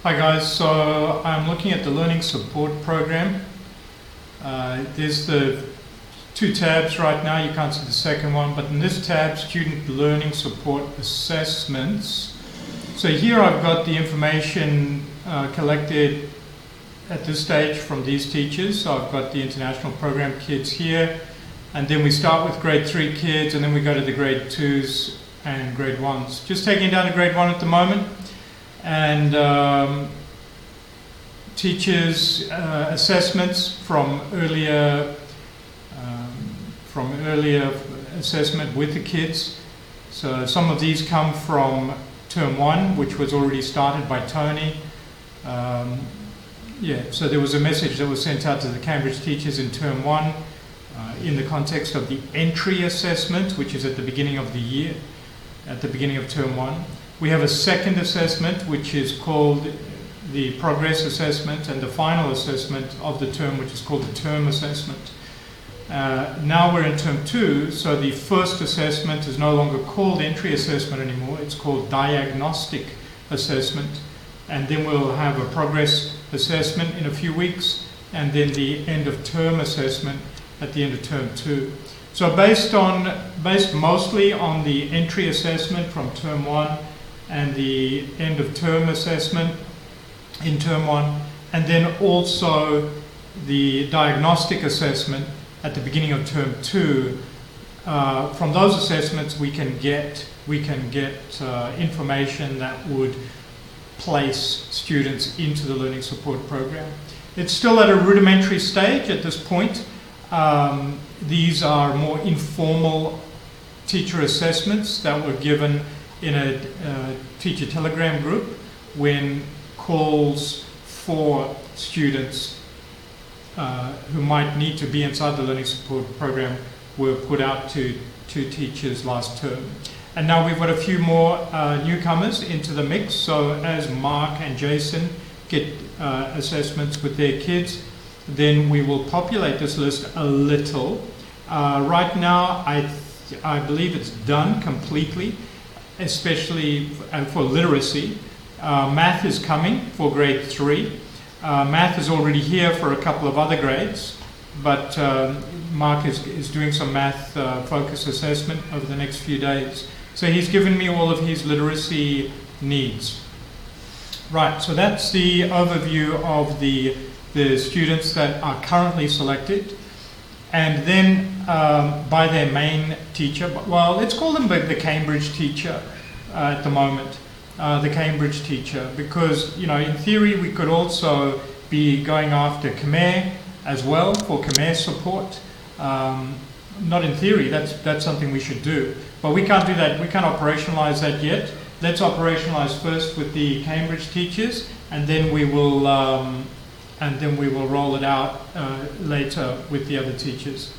Hi guys, so I'm looking at the Learning Support Program. There's the two tabs right now, you can't see the second one, but in this tab, Student Learning Support Assessments. So here I've got the information collected at this stage from these teachers. So I've got the international program kids here, and then we start with grade 3 kids, and then we go to the grade 2s and grade 1s. Just taking down to grade 1 at the moment. And teachers' assessments from earlier assessment with the kids. So some of these come from term 1, which was already started by Tony. So there was a message that was sent out to the Cambridge teachers in term 1 in the context of the entry assessment, which is at the beginning of the year, at the beginning of term 1. We have a second assessment, which is called the progress assessment, and the final assessment of the term, which is called the term assessment. Now we're in term 2, so the first assessment is no longer called entry assessment anymore, it's called diagnostic assessment. And then we'll have a progress assessment in a few weeks, and then the end of term assessment at the end of term 2. So based mostly on the entry assessment from term 1, and the end of term assessment in term 1, and then also the diagnostic assessment at the beginning of term 2. From those assessments we can get information that would place students into the Learning Support Program. It's still at a rudimentary stage at this point. These are more informal teacher assessments that were given in a teacher telegram group when calls for students who might need to be inside the Learning Support Program were put out to teachers last term. And now we've got a few more newcomers into the mix. So as Mark and Jason get assessments with their kids, then we will populate this list a little. Right now I believe it's done completely, especially for literacy. Math is coming for grade 3. Math is already here for a couple of other grades, but Mark is doing some math focus assessment over the next few days. So he's given me all of his literacy needs. Right, so that's the overview of the students that are currently selected. And then by their main teacher, well, let's call them the Cambridge teacher at the moment, the Cambridge teacher, because, you know, in theory we could also be going after Khmer as well for Khmer support. Not in theory, that's something we should do, but we can't do that, we can't operationalize that yet. Let's operationalize first with the Cambridge teachers, and then we will roll it out later with the other teachers.